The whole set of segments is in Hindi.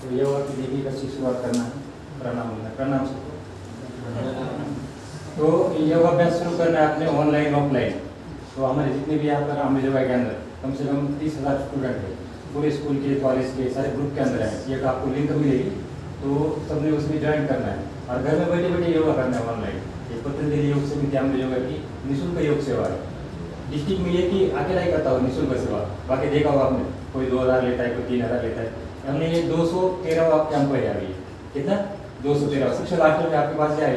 तो योगा की देखिए कैसी शुरुआत करना है। प्रणाम बोलना, प्रणाम सबको। तो योगा अभ्यास शुरू करना है आपने ऑनलाइन ऑफलाइन। तो हमारे जितने भी यहाँ पर अमृत योगा के अंदर कम से कम 30,000 स्टूडेंट है, पूरे स्कूल के कॉलेज के सारे ग्रुप के अंदर है। एक आपको लिंक मिलेगी तो सबने उसमें ज्वाइन करना है और घर में बैठे बैठे योगा करना है ऑनलाइन। ये पतंजलि योग समिति अमृत योगा की निःशुल्क योग सेवा है। डिस्ट्रिक्ट में ये कि अकेला ही करता हो निःशुल्क सेवा, बाकी देखा होगा आपने कोई 2,000 लेता है, कोई 3,000 लेता है। हमने ये 213 कैंप है अभी, कितना 213 शिक्षा लास्ट में आपके पास जाए।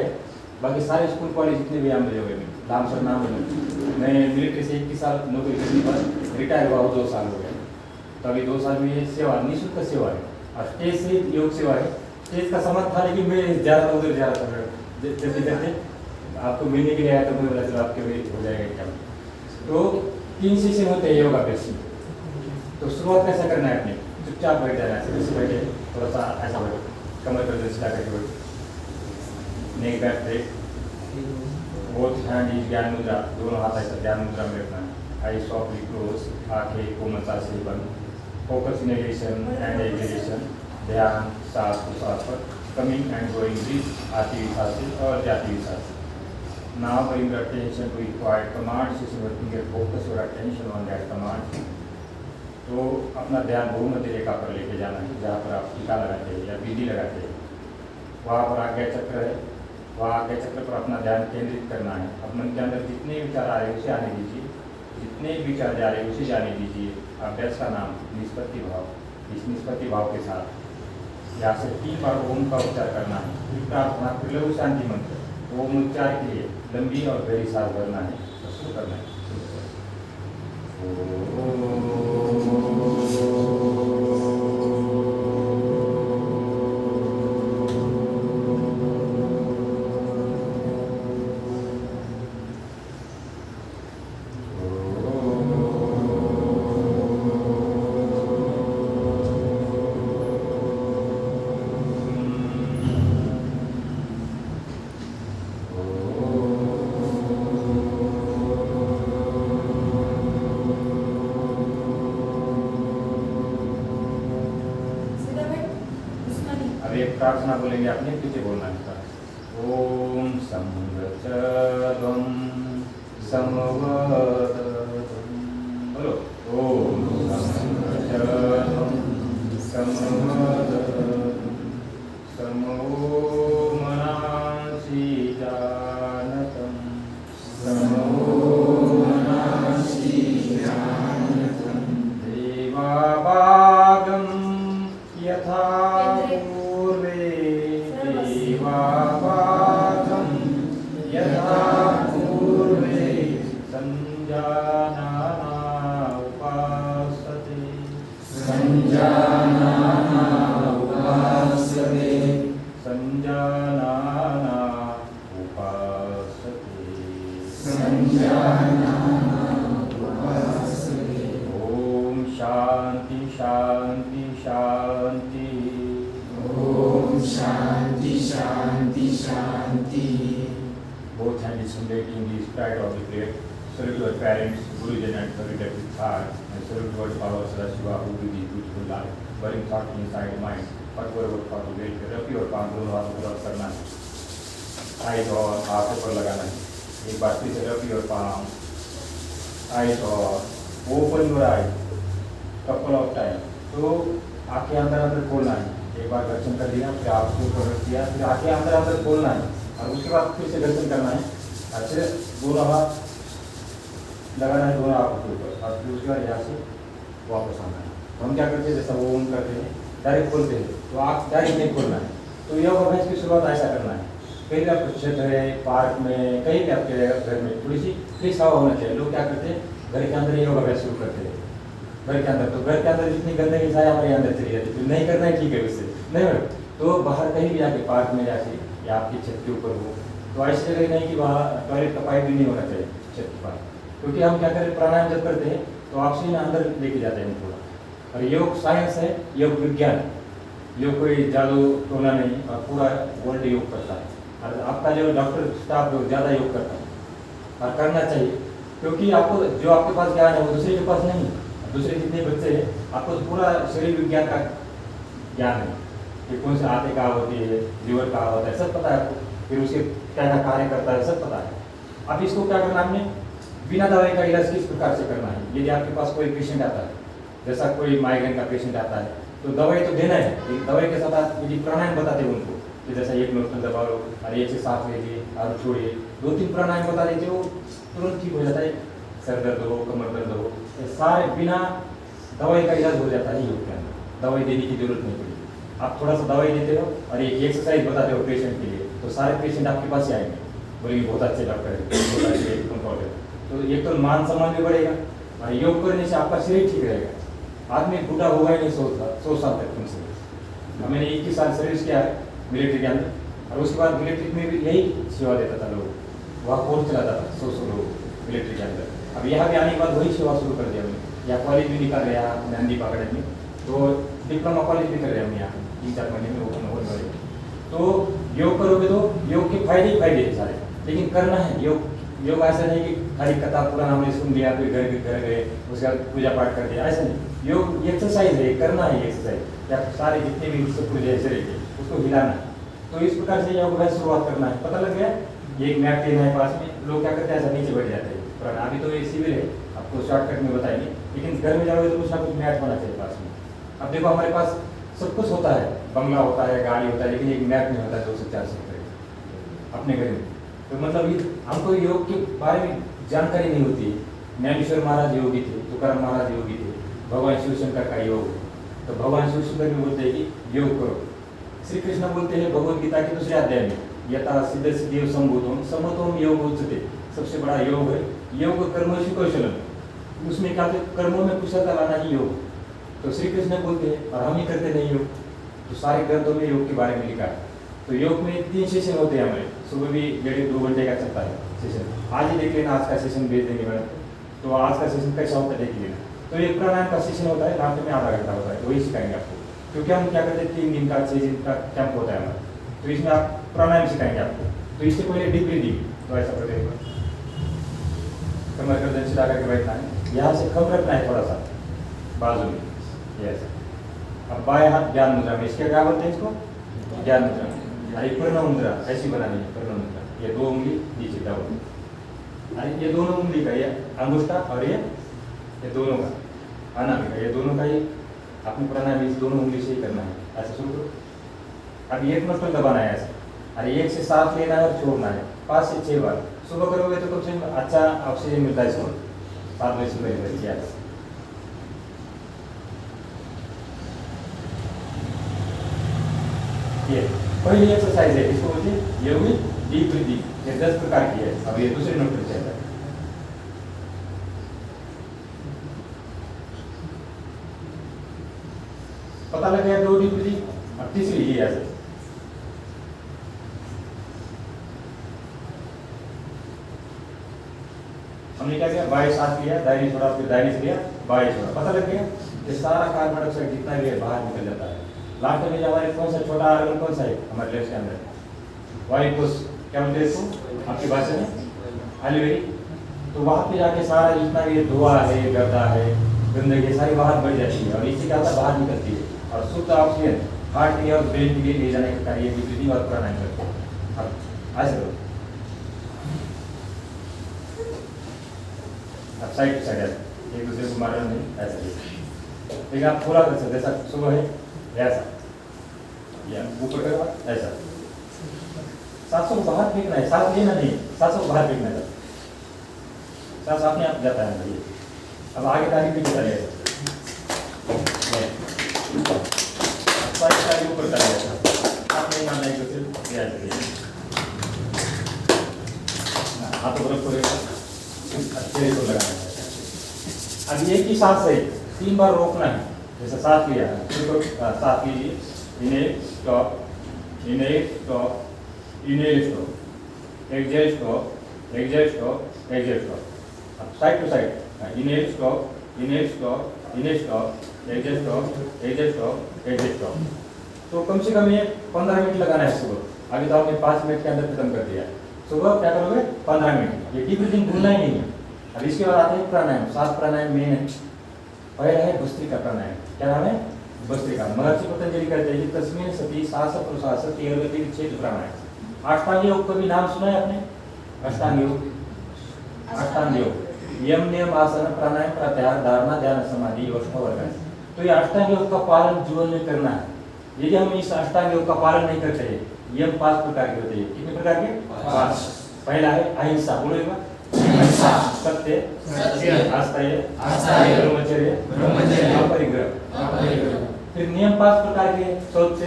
बाकी सारे स्कूल कॉलेज जितने भी अमृत योगा में नाम सर नाम है। मैं मिलिट्री से 21 साल नौकरी करने पर रिटायर हुआ हूँ, 2 साल हो गए। तो अभी 2 साल में ये सेवा निःशुल्क सेवा है और स्टेज से योग सेवा है। स्टेज का समझ था लेकिन मैं ज़्यादा उधर जा रहा था, जल्दी करते आपको मिलने के लिए आया तो मुझे बोला चलो आपके भी हो जाएगा क्या। तो 3 सेशन होते हैं योगा अभ्यास। तो शुरुआत कैसा करना है, अपने चुपचाप बैठ जाना है, ऐसे बैठे थोड़ा सा ऐसा बैठो, कमर पर सीधा करके बैठो, neck back break, both hand is gyan mudra, दोनों हाथ ऐसा ज्ञान मुद्रा में रखना है। आई सॉफ्टली क्लोज, आंखें कोमलता से बंद, फोकस इनहेलेशन एंड एक्सहेलेशन, ध्यान सांस को सांस पर, कमिंग एंड गोइंग ब्रीथ, आती हुई सांसें और जाती हुई सांसें। Now bring your attention to required command system, working your focus your attention on that command. तो अपना ध्यान भूमध्य रेखा पर लेके जाना है, जहाँ पर आप टीका लगाते हैं या विधि लगाते हैं वहाँ पर आज्ञा चक्र है। वहाँ आज्ञा चक्र पर अपना ध्यान केंद्रित करना है। अब मन के अंदर जितने विचार आ रहे हैं उसे आने दीजिए, जितने विचार जा रहे हैं उसे जाने दीजिए। अभ्यास का नाम निष्पत्ति भाव। इस निष्पत्ति भाव के साथ यहाँ से 3 बार ओम का उच्चार करना है। फिर प्रार्थना, फिर लघु शांति मंत्र। ओम उच्चार के लिए लंबी और गहरी सांस भरना है, शुरू करना है। प्रार्थना बोलेंगे, अपने पीछे बोलना है। ओम संगचरम समवदतम, बोलो ओम संगचरम समवदतम, समो मनांसि जानतम, समो मनांसि जानतम, देवाभागम यथा ओम शांति शांति शांति, ओम शांति शांति शांति। Both hands simulating the spirit of the plate. Salute your parents, Gurujan and salute at his heart, and salute towards Baba Sadashiva who gives the beautiful life. Burying thought inside mind, whatever thought you will, Rafi और पांव दोनों हाथों को रब करना है, आइज और आंखों पर लगाना है। एक बार फिर से रफी और पांव, आइज और open your I couple of time. तो आंखें अंदर अंदर खोलना है। एक बार दर्शन कर दिया, फिर आपको ऊपर रख दिया, फिर आंखें अंदर अंदर खोलना है और उसके बाद फिर से दर्शन करना है। अच्छे दोनों हाथ लगाना है, दोनों हाथ के ऊपर, और फिर उसके बाद यहाँ से वापस आना है। तो हम क्या करते हैं, जैसा ओम करते हैं डायरेक्ट खोलते हैं, तो आप डायरेक्ट नहीं खोलना है। तो योग अभ्यास की शुरुआत ऐसा करना है। कहीं भी आपको छत है, पार्क में, कहीं भी आपके घर में थोड़ी सी फ्रेश हवा होना चाहिए। लोग क्या करते हैं, घर के अंदर योग अभ्यास शुरू करते हैं। घर के अंदर, तो घर के अंदर जितनी गंदगी सारी हमारे अंदर चली जाती है, नहीं करना है, ठीक है, उससे नहीं हो। तो बाहर कहीं भी जाके, पार्क में जाके या आपकी छत के ऊपर हो, तो ऐसी जगह नहीं कि वहाँ टॉयलेट का पाइप भी नहीं होना चाहिए छत के पास। क्योंकि हम क्या करें, प्राणायाम जब करते हैं तो ऑक्सीजन अंदर लेके जाते हैं थोड़ा। और योग साइंस है, योग विज्ञान, योग कोई जादू टोना नहीं, और पूरा वर्ल्ड योग करता है। और आपका जो डॉक्टर स्टाफ जो ज़्यादा योग करता है और करना चाहिए, क्योंकि आपको जो आपके पास ज्ञान है वो दूसरे के पास नहीं। दूसरे जितने बच्चे हैं, आपको पूरा शरीर विज्ञान का ज्ञान है, कि कौन से आते कहाँ होती है, लीवर कहाँ होता है, सब पता है आपको। फिर उसके क्या क्या कार्य करता है, सब पता है। अब इसको क्या करना है, हमने बिना दवाई का इलाज किस प्रकार से करना है। यदि आपके पास कोई पेशेंट आता है, जैसा कोई माइग्रेन का पेशेंट आता है, तो दवाई तो देना है, लेकिन दवाई के साथ आप यदि प्राणायाम बताते हैं उनको कि जैसा 1 मिनट में दबा लो और 1 से 7 लीजिए और छोड़िए, 2-3 प्राणायाम बता दीजिए, वो तुरंत ठीक हो जाता है। सर दर्द हो, कमर दर्द हो, ये सारे बिना दवाई का इलाज हो जाता है योग के अंदर। दवाई देने की जरूरत नहीं पड़ेगी। आप थोड़ा सा दवाई देते हो और एक एक्सरसाइज बताते हो पेशेंट के लिए, तो सारे पेशेंट आपके पास ही आएंगे, बोलेंगे बहुत अच्छे डॉक्टर है, बहुत अच्छे कंपाउंडर। तो एक तो मान सम्मान भी बढ़ेगा और योग करने से आपका शरीर ठीक रहेगा। आदमी बूढ़ा होगा ही नहीं 100 साल तक कम से कम। मैंने 21 साल सर्विस किया है मिलिट्री के अंदर, और उसके बाद मिलिट्री में भी यही सेवा देता था लोग, वहाँ कोर्स चलाता था 100 लोग मिलिट्री के अंदर। अब यहाँ पे आने के बाद वही सेवा शुरू कर दिया हमने। या कॉलेज भी निकल रहे हैं नंदीप अकेडमी, तो डिप्लोमा कॉलेज भी कर रहे हैं हम यहाँ 3-4 महीने में ओपन होने वाले। तो योग करोगे तो योग के फायदे ही फायदे हैं सारे, लेकिन करना है योग। योग ऐसा नहीं कि खाली कथा पूरा हमने सुन लिया फिर घर गए उसके बाद पूजा पाठ कर दिया, ऐसा नहीं। योग एक्सरसाइज है, करना है एक्सरसाइज। या सारे जितने भी पुर्जे शरीर के उसको हिलाना है। तो इस प्रकार से योग का शुरुआत करना है। पता लग गया, एक मैट लेना है पास में, लोग क्या करते हैं ऐसा नीचे बैठ जाते हैं। पर अभी तो ये सिविल है, आपको शॉर्टकट में बताएंगे, लेकिन घर में जाओगे तो कुछ ना कुछ मैट होना चाहिए पास में। अब देखो हमारे पास सब कुछ होता है, बंगला होता है, गाड़ी होता है, लेकिन एक मैट नहीं होता 2 से 4 रुपये अपने घर में। तो मतलब ये हमको योग के बारे में जानकारी नहीं होती है। ज्ञानेश्वर महाराज योगी थे, तुकाराम महाराज योगी थे, भगवान शिवशंकर का योग है। तो भगवान शिवशंकर भी बोलते हैं कि योग करो। श्री कृष्ण बोलते हैं भगवद गीता के दूसरे अध्याय में, यथा सिद्ध सिद्धि संभूतम समतोम योग उच्यते। सबसे बड़ा योग है योग कर्मसु कौशलम। उसमें क्या होता है, कर्मों में कुशलता लाना ही योग। तो श्री कृष्ण बोलते हैं और हम ही करते नहीं योग। तो सारे ग्रंथों में योग के बारे में लिखा है। तो योग में 3 सेशन होते हैं हमारे, सुबह भी 1.5-2 घंटे का चलता है सेशन। आज ही देख लेना, आज का सेशन भेज देंगे मैडम। तो आज का सेशन कैसा होता है देख लेना। तो एक प्राणायाम का सेशन होता है, लास्ट में आधा घंटा होता है, वही सिखाएंगे आपको। क्योंकि हम क्या करते हैं 3 दिन का 6 दिन का कैंप होता है हमारा, तो इसमें आप प्राणायाम सिखाएंगे आपको। तो इससे पहले डीप ब्रीदिंग, तो ऐसा करेंगे, कमर गर्दन सीधा करके बैठना है, यहाँ से कम रखना है थोड़ा सा बाजू में, यस। अब बाएं हाथ ज्ञान मुद्रा में, इसके क्या बोलते हैं इसको, ज्ञान मुद्रा में। अरे पूर्ण मुद्रा ऐसी बनानी है, पूर्ण मुद्रा। ये 2 उंगली नीचे डबल, अरे ये दोनों उंगली का, ये अंगूठा और ये दोनों का अनामिका, ये दोनों का ही अपने प्राणायाम इस दोनों उंगली से ही करना है। ऐसा शुरू करो। अब 1 मिनट तक दबाना है ऐसा, अरे 1 से 7 लेना है और छोड़ना है 5 से 6 बार। सुबह करोगे तो कम से कम अच्छा ऑक्सीजन मिलता है इसको, 7 बजे सुबह किया। ये पहली एक्सरसाइज है, इसको बोलते हैं योगी डीप ब्रीथिंग। ये 10 प्रकार की है। अब ये दूसरे नंबर पे चलता है। पता लग गया 2 डीप ब्रीथिंग। अब तीसरी ये ऐसे, हमने क्या किया, बाएं सांस लिया, दाहिनी छोड़ा, फिर दाहिनी से लिया, बाएं छोड़ा। पता लग गया ये सारा कार्बन डाइऑक्साइड जितना भी है बाहर निकल जाता है। लास्ट में हमारे कौन सा छोटा आर्गन कौन सा है हमारे लेफ्ट के अंदर, वायु कोश, क्या बोलते हैं इसको आपकी भाषा में, एलिवेरी। तो वहाँ पे जाके सारा जितना भी धुआं है, गर्दा है, गंदगी सारी बाहर बढ़ जाती है, और इससे क्या होता है बाहर निकलती है, और शुद्ध ऑक्सीजन हार्ट के और ब्रेन के लिए ले जाने का कार्य ब्रीथिंग और प्राणायाम करते हैं। अब ऐसे करो, अब साइड टू साइड ऐसे, एक दूसरे को मारना नहीं, ऐसा। लेकिन आप थोड़ा कर सकते, जैसा सुबह है ऐसा, या ऊपर करो ऐसा। 700 को बाहर फेंकना है, सांस लेना नहीं, 700 को बाहर फेंकना है, सांस अपने आप जाता है भाई। अब आगे तारीख भी चला जाएगा, ऊपर चला जाएगा। आप नहीं मानना है तो सिर्फ हाथों को रखो, अच्छे को लगाना है। अब एक ही सांस है, 3 बार रोकना है। जैसे सांस लिया, सांस लीजिए, inhale stop, inhale stop, inhale stop, exhale stop, exhale stop, exhale stop. अब side to side, inhale stop, inhale stop, inhale stop, exhale stop, exhale stop, exhale stop. तो कम से कम ये 15 मिनट लगाना है सुबह। अभी तो आपने 5 मिनट के अंदर खत्म कर दिया। सुबह क्या करोगे 15 मिनट, ये डीप ब्रीथिंग भूलना ही नहीं है। अब इसके बाद आते हैं प्राणायाम। 7 प्राणायाम मेन है। पहला है भस्त्रिका प्राणायाम। क्या नाम है, भस्त्रिका। महर्षि पतंजलि कहते हैं तस्मिन् सति सास प्रसास तीव्रगति विच्छेद प्राणायाम। अष्टांग योग का भी नाम सुना है आपने? अष्टांग योग, अष्टांग योग यम नियम आसन प्राणायाम प्रत्याहार धारणा ध्यान समाधि वर्ग। तो ये अष्टांग योग का पालन जीवन में करना है। यदि हम इस अष्टांग योग का पालन नहीं करते हैं, यम 5 प्रकार के होते हैं। कितने प्रकार के? 5। पहला है अहिंसा, बोलेगा अहिंसा, सत्य, आस्तेय, ब्रह्मचर्य, अपरिग्रह। फिर नियम 5 प्रकार के, शौच,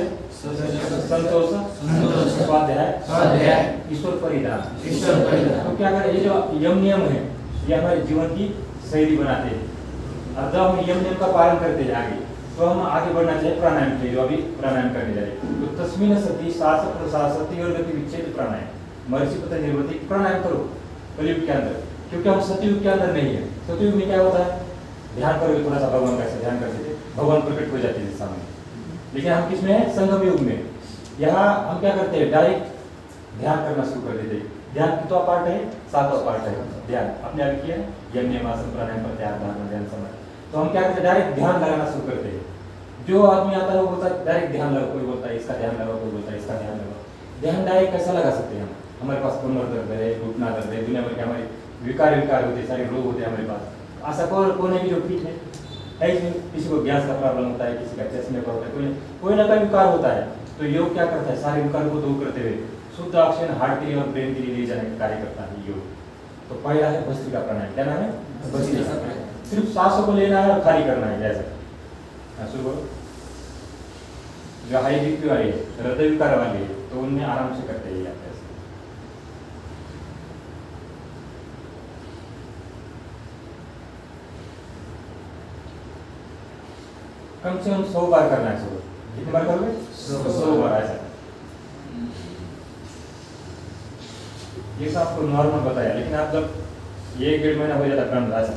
संतोष, स्वाध्याय, ईश्वर परिधान। तो क्या करें, ये जो यम नियम है ये हमारे जीवन की शैली बनाते हैं। और जब हम यम नियम का पालन करते हैं आगे, तो हम आगे बढ़ना चाहिए प्राणायाम के, जो अभी प्राणायाम करने जा रहे हैं। तो तस्मिन् सति सास प्रसास तीव्रगति विच्छेद प्राणायाम। महर्षि पतंजलि बोलते हैं प्राणायाम करो कलयुग के अंदर, क्योंकि हम सतयुग के अंदर नहीं है। सतयुग में क्या होता है, ध्यान करोगे थोड़ा सा भगवान का, ऐसा ध्यान करते थे, भगवान प्रकट हो जाते थे सामने। लेकिन हम किसमें है? संगम युग में। यहाँ हम क्या करते हैं, डायरेक्ट ध्यान करना शुरू कर देते हैं। ध्यान कितना पार्ट है? 7वां पार्ट है ध्यान। अपने आगे किया यम नियम आसन प्राणायाम प्रत्याहार धारणा ध्यान समाधि। तो हम क्या करते हैं, डायरेक्ट ध्यान लगाना शुरू करते हैं। जो आदमी आता है वो बोलता है डायरेक्ट ध्यान लगाओ, कोई बोलता है इसका ध्यान लगाओ, कोई बोलता है इसका ध्यान लगाओ। ध्यान डायरेक्ट कैसा लगा सकते हैं हम? हमारे पास कमर दर्द है, घुटना दर्द है, दुनिया भर के हमारे विकार होते हैं, सारे रोग होते हैं हमारे पास। ऐसा कोने की जो पीठ है इसमें किसी को गैस का प्रॉब्लम होता है, किसी का चेस्ट में होता है, कोई ना कोई विकार होता है। तो योग क्या करता है, सारे विकार को दूर करते हुए शुद्ध ऑक्सीजन हार्ट के लिए और ब्रेन के लिए ले जाने का कार्य करता है योग। तो पहला है भस्त्रिका प्राणायाम। क्या नाम है? भस्त्रिका। सिर्फ सांसों को लेना है और खाली करना है, जैसा शुरू करो। जो हाई बीपी वाली है, हृदय विकार वाली है, तो उनमें आराम से करते हैं आप ऐसे। कम से कम 100 बार करना है। 100 कितनी बार करोगे? 100 बार ऐसा। ये सब आपको नॉर्मल बताया, लेकिन आप जब 1-1.5 महीना हो जाता है ऐसा,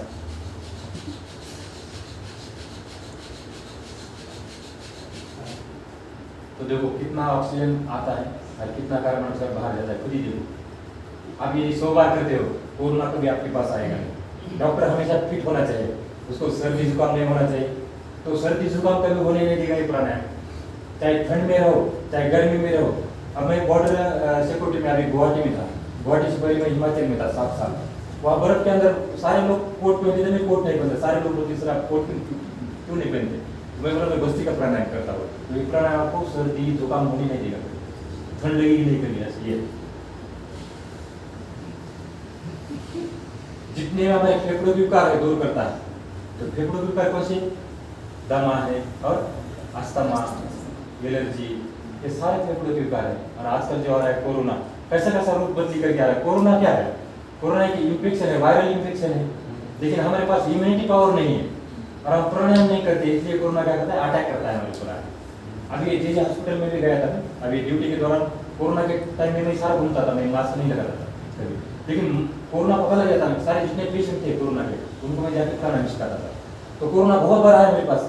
तो देखो कितना ऑक्सीजन आता है और कितना कार्बन डाइऑक्साइड बाहर जाता है, खुद ही देखो। आप ये 100 बार करते हो, कोरोना कभी आपके पास आएगा नहीं। डॉक्टर हमेशा फिट होना चाहिए, उसको सर्दी जुकाम नहीं होना चाहिए। तो सर्दी जुकाम कभी होने नहीं देगा ये प्राणायाम, चाहे ठंड में रहो चाहे गर्मी में रहो। अब मैं बॉर्डर सिक्योरिटी में अभी गुवाहाटी में था, गुवाहाटी से पहले मैं हिमाचल में था 7 साल। वहाँ बर्फ के अंदर सारे लोग कोट पहनते थे, मैं कोट नहीं पहनता। सारे लोग बोलते सर आप कोट क्यों नहीं पहनते? मैं बोला मैं भस्त्रिका का प्राणायाम करता हूँ। तो ये प्राणायाम आपको सर्दी जुकाम होने नहीं देगा, ठंड लगेगी नहीं करनी ऐसी। जितने हमारे फेफड़ों के विकार है दूर करता है। तो फेफड़ों के विकार कौन से? दमा है और अस्थमा, एलर्जी, ये सारे फेफड़ों के विकार है। और आजकल जो आ रहा है कोरोना, कैसा कैसा रूप बदली करके आ रहा है। कोरोना क्या है? कोरोना एक इन्फेक्शन है, वायरल इन्फेक्शन है, लेकिन हमारे पास इम्यूनिटी पावर नहीं है और हम प्राणायाम नहीं करते, इसलिए कोरोना क्या करता है, अटैक करता है हमारे पूरा। अभी जे हॉस्पिटल में भी गया था, अभी ड्यूटी के दौरान कोरोना के टाइम में मैं सारा घूमता था, मैं मास्क नहीं लगाता था कभी, लेकिन कोरोना पता लग जाता है। सारे जितने पेशेंट थे कोरोना के, उनको मैं जाकर प्राणायाम सिखाता था। तो कोरोना बहुत बार आया मेरे पास,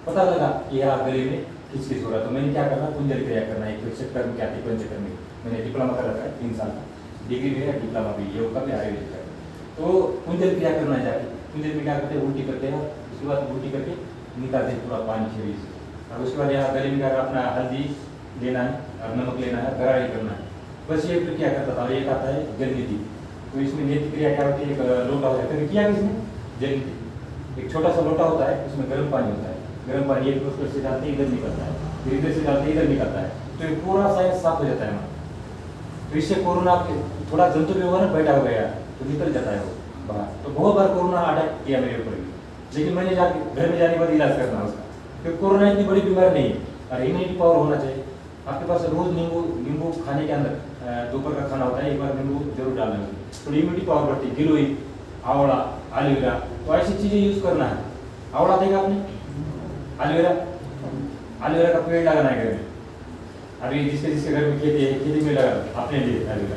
पता लगा कि यहाँ गले में किस हो रहा। तो मैंने क्या करना, कुंजल क्रिया करना। एक कर्म क्या थी पंचकर्मी, मैंने डिप्लोमा कर रखा है 3 साल का, डिग्री भी है, डिप्लोमा भी योग का भी, आयुर्वेद का। तो कुंजल क्रिया करना जाके, कुंजल में क्या करते हैं, उल्टी करते हैं, उसके बाद उल्टी करके निकालते हैं पूरा पानी शरीर से। और उसके बाद यहाँ गले में अपना हल्दी लेना है और नमक लेना है, गरारी करना है, बस ये प्रक्रिया करता था। एक आता है जल नीति। तो इसमें नीति क्रिया क्या होती है, एक लोटा होता है, कभी किया किसने? जल नीति। एक छोटा सा लोटा होता है, उसमें गर्म पानी होता है, गर्म पानी एक उसको से डालते इधर निकलता है, फिर इधर से डालते इधर निकलता है। तो ये पूरा साइड साफ हो जाता है। तो इससे कोरोना थोड़ा जंतु भी होगा ना, बैठा हो गया तो निकल जाता है वो बाहर। तो बहुत बार कोरोना अटैक किया मेरे ऊपर भी, लेकिन मैंने जाके घर में जाने के बाद इलाज करना उसका, क्योंकि कोरोना इतनी बड़ी बीमारी नहीं है और इम्यूनिटी पावर होना चाहिए आपके पास। रोज नींबू खाने के अंदर, दोपहर का खाना होता है, एक बार नींबू जरूर डालना है, तो इम्यूनिटी पावर बढ़ती है। गिलोई, आंवला, एलोवेरा, तो ऐसी चीजें यूज करना है। आंवला देखा आपने? एलोवेरा का पेड़ लगाना है घर में। अभी जिसके घर में खेती है, खेती में लगा अपने लिए एलोवेरा।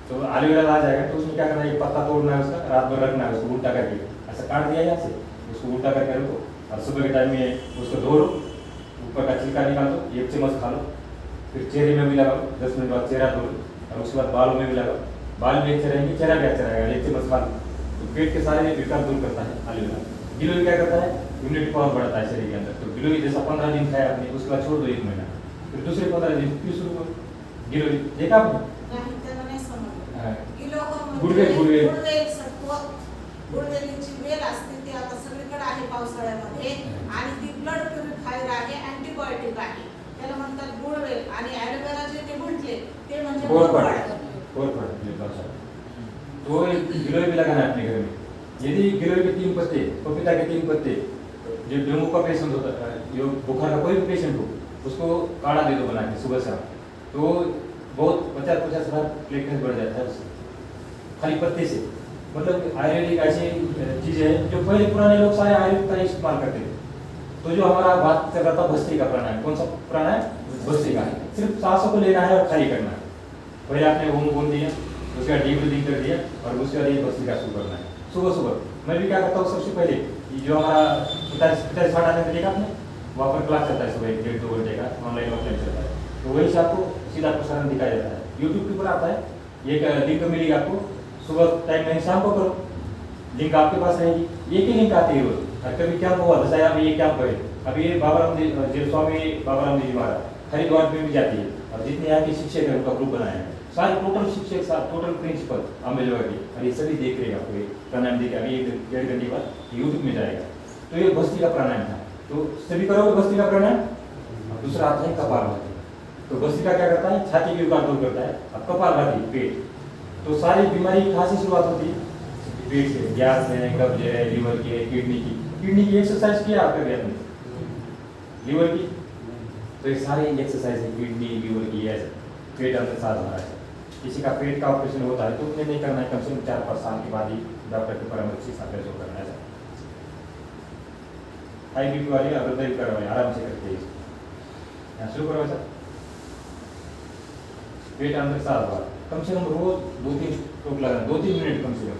तो एलोवेरा आ जाएगा, तो उसमें क्या करना है, एक पत्ता तोड़ना है, उसका रात भर रखना है, उसको उल्टा करके ऐसा काट दिया यहाँ से, उसको उल्टा करके रखो और सुबह के टाइम में उसको धो लो, ऊपर का छिलका निकाल दो, 1 चम्मच खा लो, फिर चेहरे में भी लगाओ, 10 मिनट बाद चेहरा धो लो, और उसके बाद बालों में भी लगाओ। बाल भी अच्छे रहेंगे, चेहरा भी अच्छा रहेगा। 1 चम्मच खा लो, तो पेट के सारे विकार दूर करता है एलोवेरा। गिलोई क्या करता है, इम्यूनिटी पावर बढ़ता है शरीर के अंदर। तो गिलोय जैसा 15 दिन खाया आपने, उसके बाद छोड़ दो 1 महीना, फिर दूसरे 15 दिन फिर शुरू करो गिलोय। देखा आपने? नाही, त्याला नाही समजलं. हाँ। Goodwell Goodwell. सत्व, गुडवेलीची वेल असते ती आता सगळीकडे आहे पावसाळ्यामध्ये आणि ती ब्लड प्युरिफायर आहे, अँटीबायोटिक आहे, त्याला म्हणतात गुडवेल. आणि ॲलोवेरा जे ते म्हटले ते म्हणजे कोरफड. तो गिलोय भी लगाना है अपने घर में। यदि गिलोय के 3 पत्ते, पपीता के 3 पत्ते, जो डेंगू का पेशेंट होता है, जो बुखार का कोई भी पेशेंट हो, उसको काढ़ा दे दो बना के सुबह शाम, तो बहुत 50-50 प्लेटलेट्स बढ़ जाता है उससे, खाली पत्ते से। मतलब आयुर्वेदिक ऐसी चीज़ है जो पहले पुराने लोग सारे आयुर्वेद का इस्तेमाल करते थे। तो जो हमारा बात चल रहा था भस्त्रिका प्राणायाम, कौन सा प्राणायाम? भस्त्रिका। सिर्फ सांसों को लेना है और खाली करना है। पहले आपने ओम बोल दिया, उसके बाद डीप ब्रीदिंग कर दिया और उसके बाद ये भस्त्रिका शुरू करना है सुबह सुबह। मैं भी क्या करता हूँ सबसे पहले, जो हमारा 50-60 आने में देखा आपने, वहाँ पर क्लास चलता है सुबह 1-1.5-2 घंटे का, ऑनलाइन ऑफलाइन चलता है, तो वही से आपको सीधा प्रसारण दिखाया जाता है, यूट्यूब के ऊपर आता है। एक लिंक मिलेगी आपको, सुबह टाइम नहीं शाम को करो, लिंक आपके पास रहेगी। एक ही लिंक आती है रोज। और कभी क्या हुआ, जैसे अभी ये क्या है, अभी ये बाबा रामदेव जी, स्वामी बाबा रामदेव जी महाराज हरिद्वार में भी जाती है, और जितने यहाँ के शिक्षक है उनका ग्रुप बनाया है, सारे टोटल शिक्षक साथ, टोटल प्रिंसिपल अम्बेजोगा के, और ये सभी देख रहे हैं आपको। ये प्राणायाम देख अभी 1-1.5 घंटे बाद यूट्यूब में जाएगा। तो ये भस्त्रिका प्राणायाम था, तो सभी करोगे भस्त्रिका प्राणायाम। दूसरा आता है कपालभाति। तो भस्त्रिका क्या करता है, छाती के विकार दूर करता है। अब कपालभाति पेट, तो सारी बीमारी कहाँ से शुरुआत होती है? पेट से। गैस है, कब्ज है, लीवर की है, किडनी की एक्सरसाइज किया आप कभी आपने? लीवर की, तो ये सारी एक्सरसाइज है किडनी लीवर की। ऐसे पेट अंदर साथ हो रहा है, किसी का पेट का ऑपरेशन होता है तो उन्हें नहीं करना है, कम से कम 4-5 साल के बाद ही डॉक्टर के परामर्श से साथ जो करना है। हाई बीपी वाले हृदय करवाए, आराम से करते हैं। यहाँ शुरू करो सर। पेट अंदर साथ बार कम से कम रोज 2-3 टोक लगाना, 2-3 मिनट कम से कम।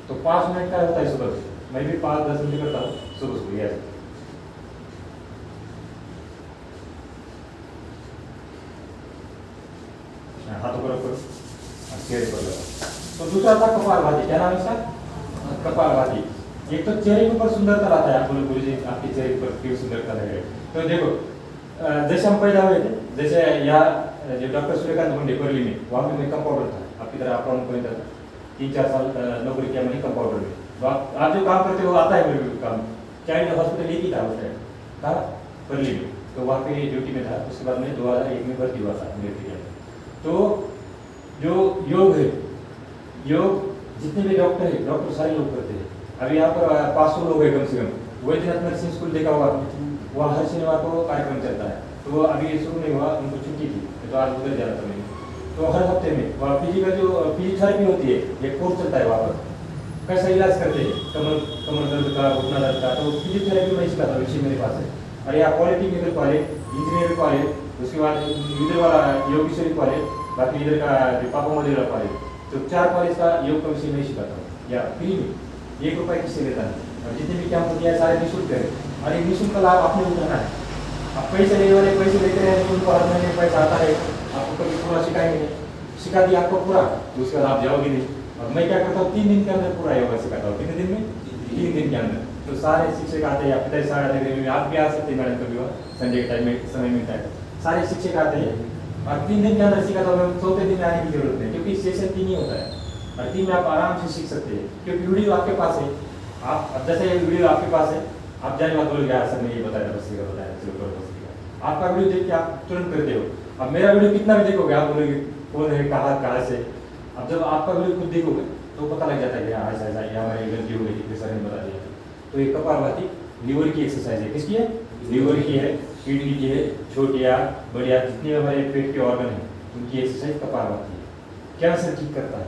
तो 5 मिनट का होता है सुबह से, मैं भी 5-10 मिनट करता हूँ सुबह सुबह। ऐसे हाथों को रखो, चेहरे पर लगाओ। तो दूसरा था कपालभाति। क्या नाम है इसका? कपालभाति। एक तो चेहरे के ऊपर सुंदरता लाता है। आप बोलो गुरु जी आपके चेहरे पर क्यों सुंदरता लग रही है? तो देखो, जैसे हम पैदा हुए थे, जैसे यहाँ जो डॉक्टर सूर्यकांत मुंडे बर्ली में, वहाँ पे मैं कंपाउंडर था, आपकी तरह अपराउंड पॉइंट था, 3-4 साल नौकरी किया मैंने कंपाउंडर में। तो आप जो काम करते हो आता है मेरे को काम। चाइल्ड हॉस्पिटल एक ही था उस टाइम, कहा बर्ली में, तो वहाँ पे ड्यूटी में था। उसके बाद मैं 2001 में भर्ती हुआ था मेरे। तो जो योग है, योग जितने भी डॉक्टर है, डॉक्टर सारे लोग करते हैं। अभी यहाँ पर 500 लोग है कम से कम। वैद्यनाथ नर्सिंग स्कूल देखा होगा आपने, वहाँ हर शनिवार को कार्यक्रम चलता है। तो अभी शुरू नहीं हुआ, उनको छुट्टी थी, तो आज उधर जा रहा था मैं। तो हर हफ्ते में वहाँ फिजिकल जो फिजियोथेरेपी होती है, एक कोर्स चलता है वहाँ पर, कैसा इलाज करते हैं कमर दर्द का, घुटना दर्द का। तो फिजियोथेरेपी में सिखाता हूँ, इसी मेरे पास है। और यहाँ polytechnic medical college, engineering college, उसके बाद इधर वाला योगेश्वरी कॉलेज, बाकी इधर का जो पापा मोदेरा कॉलेज, तो 4 कॉलेज का योग का विषय नहीं सिखाता हूँ, या फ्री में 1 रुपये किससे लेता है। और जितने भी कैंप होते हैं सारे निःशुल्क है, और एक निःशुल्क लाभ आपने उठाना है। आप पैसे लेने वाले पैसे लेते रहे, उनको हर महीने पैसा आता है, आपको कभी पूरा सिखाएंगे नहीं, सिखा दिया आपको पूरा, तो उसके बाद आप जाओगे नहीं। और मैं क्या करता हूँ, 3 दिन के अंदर पूरा योगा सिखाता हूँ। कितने दिन में? 3 दिन के अंदर। तो सारे शिक्षक आते हैं, आपके सारे आप भी आ सकते हैं मैडम, कभी संडे के टाइम में समय मिलता है, सारे शिक्षक आते हैं। और 3 दिन के अंदर सिखाता हूँ, 4थे दिन में आने की जरूरत नहीं, क्योंकि सेशन 3 ही होता है, और 3 में आप आराम से सीख सकते हैं, क्योंकि वीडियो आपके पास है। आप जैसे वीडियो आपके पास है, आप जाने बात बोलोगे यार सर ने ये बताया, बस्ती का बताया, चलो करो बस्ती का। आपका वीडियो देख के आप तुरंत करते हो। अब मेरा वीडियो कितना भी देखोगे, आप बोलोगे कौन है, कहाँ से। अब जब आपका वीडियो खुद देखोगे तो पता लग जाता है कि हाँ ऐसा ऐसा यहाँ हमारी गलती हो गई थी, सर ने बता दिया। तो ये कपालभाति लीवर की एक्सरसाइज है। किसकी है? लीवर की है, किडनी की है, छोटिया बढ़िया जितने हमारे पेट के ऑर्गन है उनकी एक्सरसाइज कपालभाति है। कैंसर ठीक करता है,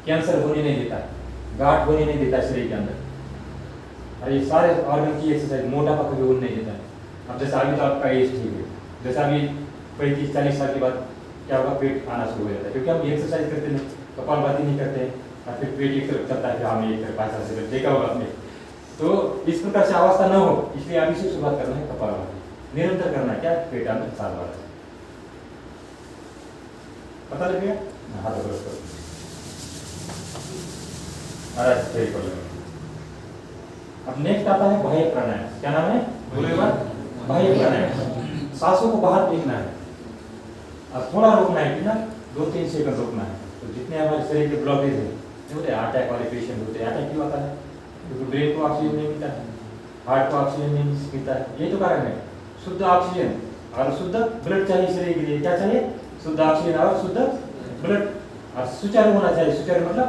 कैंसर होने नहीं देता, गांठ होने नहीं देता शरीर के अंदर। और ये सारे ऑर्गन की एक्सरसाइज, मोटापा कभी होने नहीं देता है। अब जैसे अभी तो आपका एज ठीक है, जैसे अभी 35-40 साल के बाद क्या होगा, पेट आना शुरू हो जाता है, क्योंकि हम एक्सरसाइज करते नहीं, कपालभाति नहीं करते हैं, और फिर पेट एक तरफ चलता है कि हमें एक तरफ 5 साल से देखा होगा आपने। तो इस प्रकार से अवस्था न हो, इसलिए अभी से शुरुआत करना है कपालभाति, निरंतर करना है। क्या? पेट अंदर 7 बार। पता लग गया? हाथ ऊपर करो, आराम से कर लो। अब नेक्स्ट आता है बाह्य प्राणायाम। क्या नाम है? बोलो एक बार। बाह्य प्राणायाम। सांसों को बाहर फेंकना है। अब थोड़ा रोकना है कि ना 2-3 सेकंड रोकना है। तो जितने हमारे शरीर के ब्लॉकेज है, होते हैं अटैक वाले पेशेंट होते हैं, अटैक क्यों आता है? क्योंकि ब्रेन को ऑक्सीजन नहीं मिलता है, हार्ट को ऑक्सीजन नहीं मिलता है, यही तो कारण है। शुद्ध ऑक्सीजन और शुद्ध ब्लड चाहिए शरीर के लिए। क्या चाहिए? शुद्ध ऑक्सीजन और शुद्ध ब्लड। और सुचारू होना चाहिए। सुचारू मतलब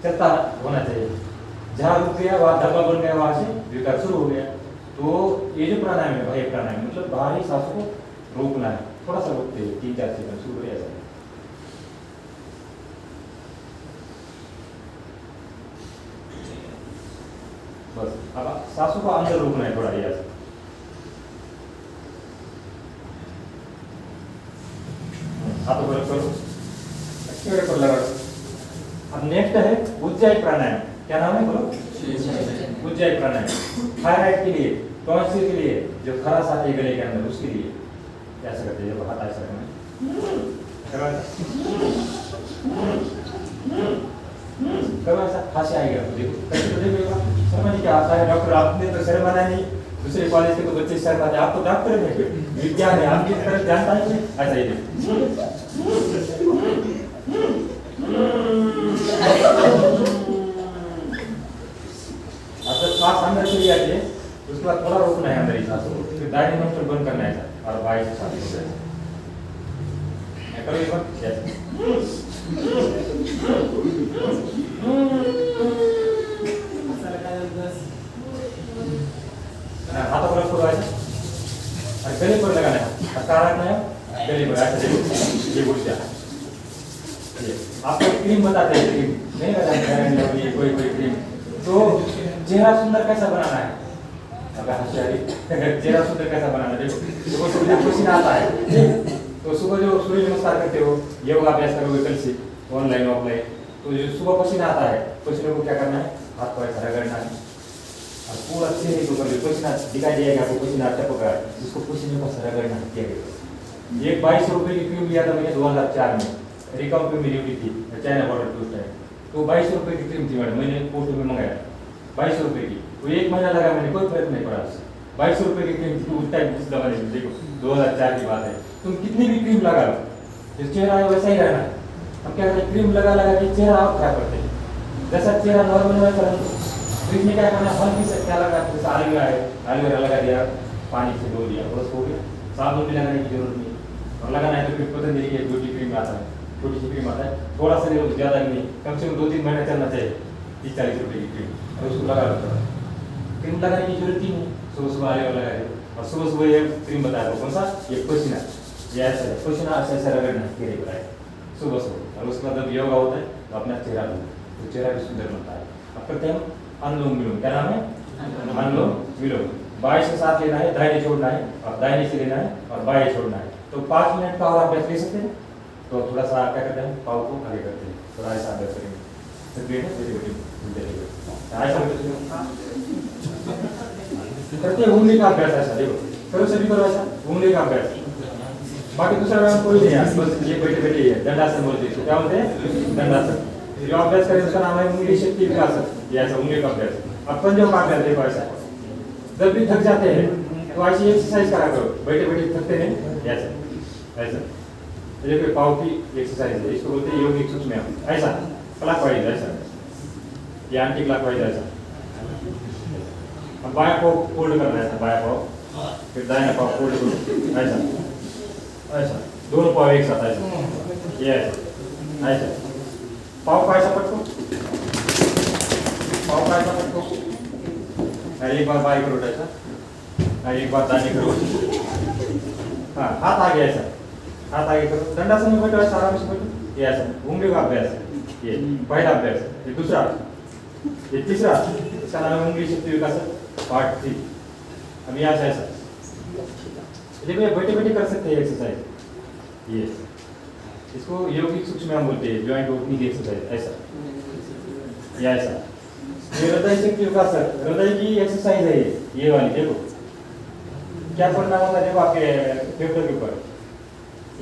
चलता होना चाहिए। जहाँ रुक गया वहाँ धब्बा बन गया, वहाँ से विकार शुरू हो गया। तो ये जो प्राणायाम है बाह्य प्राणायाम, मतलब बाहरी सांसों को रोकना है। थोड़ा सा रोकते हैं 3-4 सेकंड, शुरू हो जाए। बस अब सांसों को अंदर रोकना है थोड़ा ऐसा। हाथों पर करो, चेहरे पर लगा। अब नेक्स्ट है उज्जाई प्राणायाम। क्या नाम है? बोलो। उज्जाई प्राणायाम थायराइड के लिए, टॉन्सिल के लिए, जो खराश आती है गले के अंदर, उसके लिए ऐसा करते हैं। जब हाथ ऐसा करना कब ऐसा खांसी आएगा तो देखो, कैसे तो देखो समझ क्या आता है। डॉक्टर आपने तो शर्माना नहीं, दूसरे कॉलेज के तो बच्चे शर्माते, आप तो डॉक्टर हैं, विज्ञान है, आपकी तरफ जानता है नहीं। ऐसा ही देखो। सांस अंदर चली जाती है, उसके बाद थोड़ा रोकना है अंदर ही सांस को, फिर दाहिने नोस्ट्रल बंद करना है और बाएं से सांस छोड़ना है। करो एक बार। हाथों पर रखो ऐसा और गले पर लगाना है। हल्का रखना है गले पर ऐसा। देखो ये बोल दिया। आपको क्रीम बताते हैं, क्रीम नहीं बताते हैं कोई क्रीम। तो चेहरा सुंदर कैसा बनाना है? चेहरा सुंदर कैसा बनाना है? देखो सुबह पसीना आता है, तो सुबह जो सूर्य नमस्कार करते हो, योग अभ्यास करोगे कल से ऑनलाइन ऑफलाइन, तो जो सुबह पसीना आता है, पसीने को क्या करना है? हाथ को ऐसा रगड़ना है और पूरा चेहरे को कर पसीना दिखाई देगा आपको, पसीना टपक रहा है, इसको पसीने को रगड़ना है। एक 2200 रुपये की क्रीम लिया था मैंने 2004 में, रिकॉम पे मेरी ड्यूटी थी चाइना बॉर्डर पे उस टाइम। तो 2200 रुपये की क्रीम थी मैडम, मैंने पोर्ट में मंगाया 2200 रुपये की। वो 1 महीना लगा, मैंने कोई फर्क नहीं पड़ा उससे। 2200 रुपये की क्रीम थी उस टाइम, उस दवा ने। देखो 2004 की बात है। तुम कितनी भी क्रीम लगा लो, जो चेहरा है वैसा ही रहना है। हम क्या करते हैं? क्रीम लगा के चेहरा और खराब करते हैं। जैसा चेहरा नॉर्मल है वैसा रखो। तो इसमें क्या करना है? हल्की से क्या लगा, जैसे एलोवेरा लगा दिया, पानी से धो दिया, बस हो गया। साबुन भी लगाने की जरूरत नहीं। और लगाना है तो फिर पतंजलि की ब्यूटी क्रीम आता है, छोटी सी क्रीम आता है, थोड़ा सा ले, ज़्यादा नहीं, कम से कम 2-3 महीना चलना चाहिए। 30-40 रुपये की क्रीम, और उसको लगा लो। क्रीम लगाने की जरूरत ही नहीं, सुबह आगे लगा दो। और सुबह ये क्रीम बताया कौन सा? ये पसीना, ये ऐसा है पसीना, ऐसा रगड़ना चेहरे पर सुबह। और उसके बाद जब योगा होता है तो अपना चेहरा धो, तो चेहरा भी सुंदर बनता है। अब करते हैं अनुलोम विलोम। क्या नाम है? अनुलोम विलोम। बाएं से सांस लेना है, दाहिने छोड़ना है, और दाहिने से लेना है और बाएं छोड़ना है। तो 5 मिनट का और अभ्यास ले सकते हैं। तो थोड़ा सा क्या करते हैं? पाव को आगे करते हैं, थोड़ा ऐसा अभ्यास करेंगे। करते हैं उंगली का अभ्यास ऐसा। देखो करो, सभी करो ऐसा उंगली का अभ्यास। बाकी दूसरा व्यायाम कोई नहीं है, बस ये बैठे ही है। दंडासन बोलते हैं, क्या बोलते हैं? दंडासन। जो अभ्यास करें उसका नाम है उंगली शक्ति विकास। ये ऐसा उंगली का अभ्यास। अब पंजों का अभ्यास देखो ऐसा। जब भी थक जाते हैं तो ऐसी एक्सरसाइज करा करो, बैठे बैठे थकते नहीं, ऐसा ऐसा। देखो पाव की एक्सरसाइज है, इसको बोलते हैं योगिक सूक्ष्म। ऐसा क्लॉकवाइज ऐसा, ये एंटी क्लॉकवाइज ऐसा। अब बायां पाव फोल्ड करना है, बायां पाव, फिर दाहिना पाव फोल्ड करो ऐसा ऐसा, दोनों पाव एक साथ ऐसा, ये ऐसा ऐसा। पाव का ऐसा पटको, पाव का ऐसा पटको, एक बार बाएं करो ऐसा, एक बार दाहिने करो। हाँ, हाथ आगे ऐसा, हाथ आगे करो। दंडासन में बैठो ऐसा, आराम से बैठो। ये ऐसा उंगली का अभ्यास है। ये पहला अभ्यास, ये दूसरा, ये तीसरा, इसका नाम है उंगली शक्ति विकास पार्ट 3। अब यहाँ से ऐसा देखो, ये बैठे बैठे कर सकते हैं एक्सरसाइज। ये इसको योगिक सूक्ष्म बोलते हैं, जॉइंट ओपनिंग एक्सरसाइज ऐसा, ये ऐसा। ये हृदय शक्ति विकास, हृदय की एक्सरसाइज है ये वाली। देखो क्या परिणाम होता है, देखो आपके फेफड़े के ऊपर।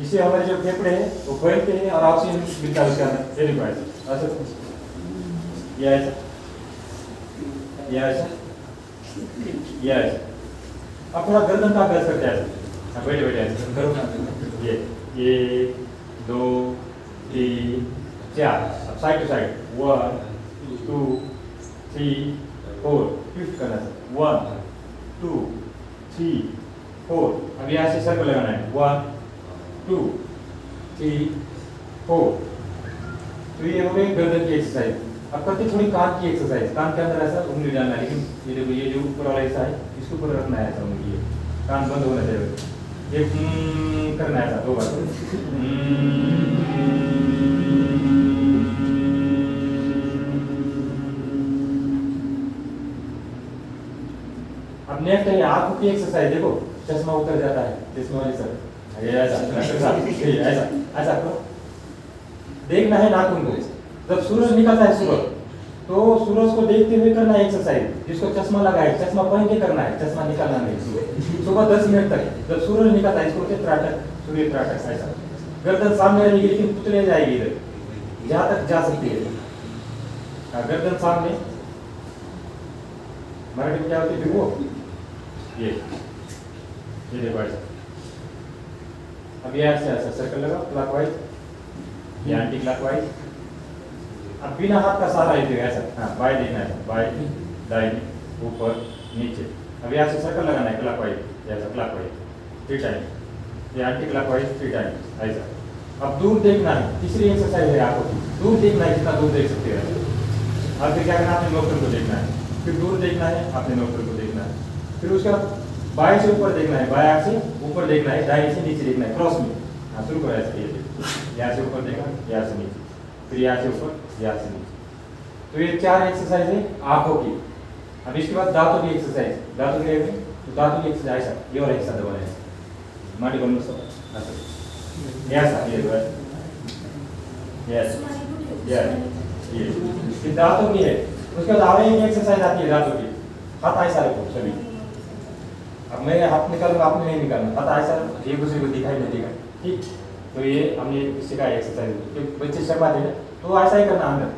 इससे हमारे जो फेफड़े हैं वो फैलते हैं और ऑक्सीजन मिलता है उसके अंदर। ये देखो ऐसा, ये ऐसा, यस यस। अब थोड़ा गर्दन का अभ्यास करते हैं। हाँ बैठे बैठे ऐसे करो ना। ये 1 2 3 4। अब साइड टू साइड 1 2 3 4। ट्विस्ट करना है 1 2 3 4। अब यहाँ से सर्कल लगाना है 1 2 3 4। तो ये हो गई गर्दन की एक्सरसाइज। अब करते थोड़ी कान की एक्सरसाइज। कान के अंदर ऐसा उंगली डालना है, लेकिन ये देखो ये जो ऊपर वाला हिस्सा है इसके ऊपर रखना है ऐसा उंगली। कान बंद होना चाहिए। ये करना है ऐसा 2 बार। अब नेक्स्ट है आंखों की एक्सरसाइज। देखो चश्मा उतर जाता है, चश्मा वाली सर ये ऐसा ऐसा करो। देखना है नाखून को। जब सूरज निकलता है सुबह, तो सूरज को देखते हुए करना है एक्सरसाइज। जिसको चश्मा लगा है चश्मा पहन के करना है, चश्मा निकालना नहीं। सुबह 10 मिनट तक जब सूरज निकलता है इसको त्राटक, सूर्य त्राटक ऐसा। गर्दन सामने रहेगी लेकिन पुतले जाएगी इधर, जहाँ तक जा सकती है। गर्दन सामने, मराठी में क्या होती है वो ये देखो ऐसा। अब ये ऐसे ऐसा सर्कल लगाओ क्लॉकवाइज, ये एंटी क्लॉकवाइज। अब बिना हाथ का सहारा लेते हुए ऐसा। हाँ बाएं देखना है, बाएं दाएं ऊपर नीचे। अब यहाँ से सर्कल लगाना है क्लॉकवाइज, ऐसा क्लॉकवाइज 3 टाइम, ये एंटी क्लॉकवाइज 3 टाइम ऐसा। अब दूर देखना है, तीसरी एक्सरसाइज है आपको। दूर देखना है, जितना दूर देख सकते हैं। अब फिर क्या करना है, आपने नोकर को देखना है, फिर दूर देखना है, आपने नोकर को देखना है। फिर उसके बाद बाएं से ऊपर देखना है, बाएं आंख से ऊपर देखना है, दाएं से नीचे देखना है क्रॉस में। हाँ शुरू करो ऐसे। यहाँ से ऊपर देखा, यहाँ से नीचे, फिर यहाँ से ऊपर, यहाँ से नीचे। तो ये 4 एक्सरसाइज है आंखों की। अब इसके बाद दांतों की एक्सरसाइज। दांतों की तो दांतों की एक्सरसाइज ऐसा, ये वाला हिस्सा दबाना है, माटी बंद सब ऐसा, यस ये दांतों की है। उसके बाद आगे एक एक्सरसाइज आती है दांतों की। हाथ ऐसा रखो सभी। अब मैं हाथ निकालूंगा, आपने नहीं निकालना। हाथ ऐसा रखो, एक दूसरे को दिखाई नहीं देगा, ठीक। तो ये हमने सिखाया एक्सरसाइज। जो बच्चे शर्माते हैं तो ऐसा ही करना अंदर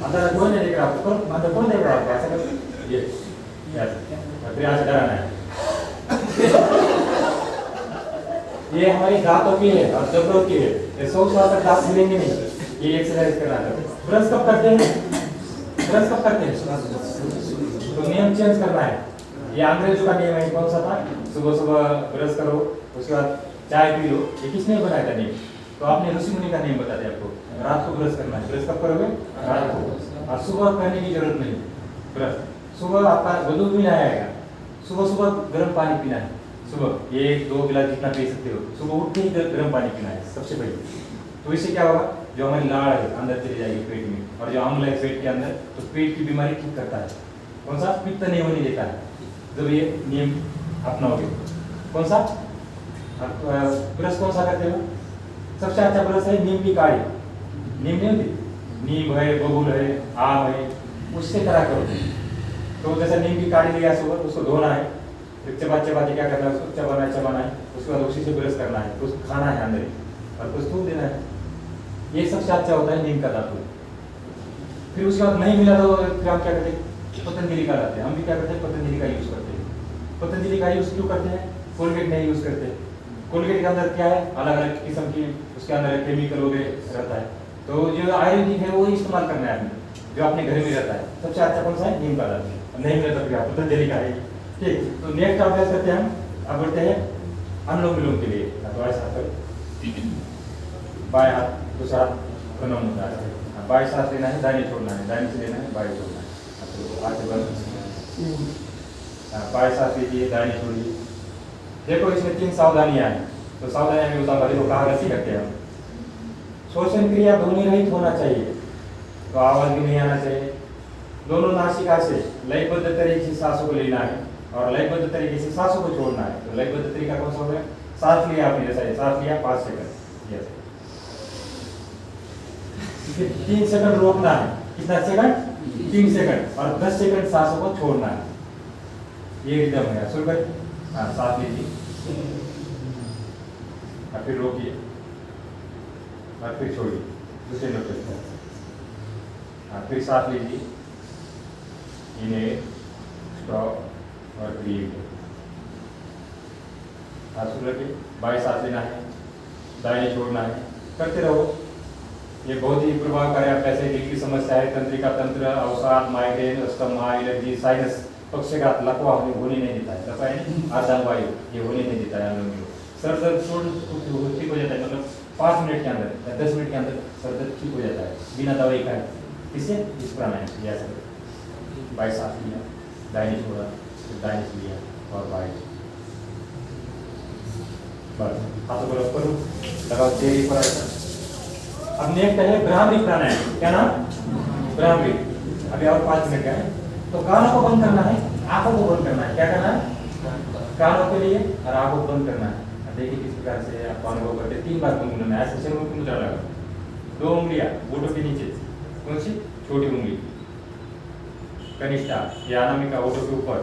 अंदर कोई नहीं देख रहा आपको, अंदर कौन देख रहा है आपको, ऐसा करो ये फिर यहाँ से डराना है। ये हमारी दांतों की है और जबड़ों की है। ये 100 साल तक दांत मिलेंगे नहीं। ये एक्सरसाइज करना है। ब्रश कब करते हैं, ब्रश कब करते हैं, तो नियम चेंज करना है। ये अंग्रेजों का नियम है, कौन सा था, सुबह सुबह ब्रश करो, उसके बाद चाय पी लो। ये किसने बनाया था नियम, तो आपने ऋषि मुनि का नियम बता दिया आपको। रात को ब्रश करना है। ब्रश कब करोगे, रात को। और सुबह करने की जरूरत नहीं ब्रश। सुबह आपका वजू भी नहीं आएगा। सुबह सुबह गर्म पानी पीना है। सुबह 1-2 गिलास जितना पी सकते हो। सुबह उठते ही गर्म पानी पीना है सबसे पहले। तो इससे क्या होगा, जो हमारी लाड़ है अंदर चली जाएगी पेट में, और जो अम्ल है पेट के अंदर, तो पेट की बीमारी ठीक करता है। कौन सा, पित्त नहीं होने देता है जब ये नियम अपनाओगे। कौन सा ब्रश कौन सा करते हो, सबसे अच्छा ब्रश है नीम की काढ़ी। नीम नहीं होती, नीम है, बबूल है, आम है, उससे करा करो। तो जैसे नीम की काढ़ी लिया सुबह, उसको धोना है, फिर चबाते क्या करना है, उसको चबाना है, उसके बाद उसी से ब्रश करना है, कुछ खाना है अंदर ही और कुछ थूक देना है। ये सबसे अच्छा होता है नीम का धातु। फिर उसके बाद नहीं मिला तो फिर हम क्या करते हैं, पतंजलि का लाते हैं। हम भी क्या करते हैं, पतंजलि का यूज करते हैं। पतंजलि का यूज क्यों करते हैं, कोलगेट नहीं यूज करते। कोलगेट के अंदर क्या है, अलग अलग किस्म की उसके अंदर केमिकल वगैरह रहता है। तो जो आयुर्वेदिक है वो इस्तेमाल करना है आपने, जो अपने घर में रहता है। सबसे अच्छा कौन सा है, नीम का धातु। नहीं मिला तो क्या पतंजलि का है, ठीक। तो नेक्स्ट अभ्यास करते हैं हम। अब बढ़ते हैं अनुलोम विलोम के लिए। तो ऐसा करो, बाएं हाथ दूसरा प्रणव मुद्रा है। बाएं सांस लेना है, दाहिने छोड़ना है, दाहिने से लेना है, बाएं छोड़ना है। आगे बंद, बाएं सांस लीजिए, दाहिने छोड़िए। देखो इसमें 3 सावधानियां हैं। तो सावधानियां में उतार को कहाँ रसी करते हैं हम। श्वसन क्रिया ध्वनि रहित होना चाहिए, तो आवाज भी नहीं आना चाहिए। दोनों नासिका से लयबद्ध तरीके से सांसों को लेना है और लयबद्ध तरीके से सांसों को छोड़ना है। तो लयबद्ध तरीका कौन सा होगा, सांस लिया आपने, जैसा सांस लिया 5 सेकंड, यस। 3 सेकंड रोकना है, कितना सेकंड, 3 सेकंड, और 10 सेकंड सांसों को छोड़ना है। ये रिदम है। सुन भाई, हाँ सांस लीजिए और फिर रोकिए और फिर छोड़िए। दूसरे नोट पे हाँ, फिर सांस लीजिए, इनहेल, स्टॉप और ब्रीथ। हाथ शुरू रखिए, बाएं सांस लेना है, दाएं छोड़ना है, करते रहो। ये बहुत ही प्रभावकारी आप ऐसे दिल की समस्या है, तंत्रिका तंत्र, अवसाद, माइग्रेन, अस्थमा, एलर्जी, साइनस, पक्षघात, लकवा होने नहीं देता है, लकवा यानी आर्दान वायु, ये होने नहीं देता है हम लोगों को। सर दर्द ठीक हो जाता है, मतलब 5 मिनट के अंदर या 10 मिनट के अंदर सर दर्द ठीक हो जाता है बिना दवाई का। किससे? इस प्राणायाम से। जैसे बाएं सांस लिया, दाहिने छोड़ा, फिर दाहिने से लिया और बाएं, बस हाथों को ऊपर लगाओ, चेहरे पर ऐसा। अब नेक्स्ट है भ्रामरी प्राणायाम। क्या नाम? भ्रामरी। अभी और 5 मिनट का है। तो कानों को बंद करना है, आंखों को बंद करना है। क्या करना है? कानों के लिए और आंखों को बंद करना है। देखिए किस प्रकार से आप अनुभव करते। 3 बार गुनगुनाना है, ऐसे सिर में मुद्रा लगा, 2 उंगलियां होठों के नीचे, कौन सी? छोटी उंगली कनिष्ठा, ये अनामिका होठों के ऊपर,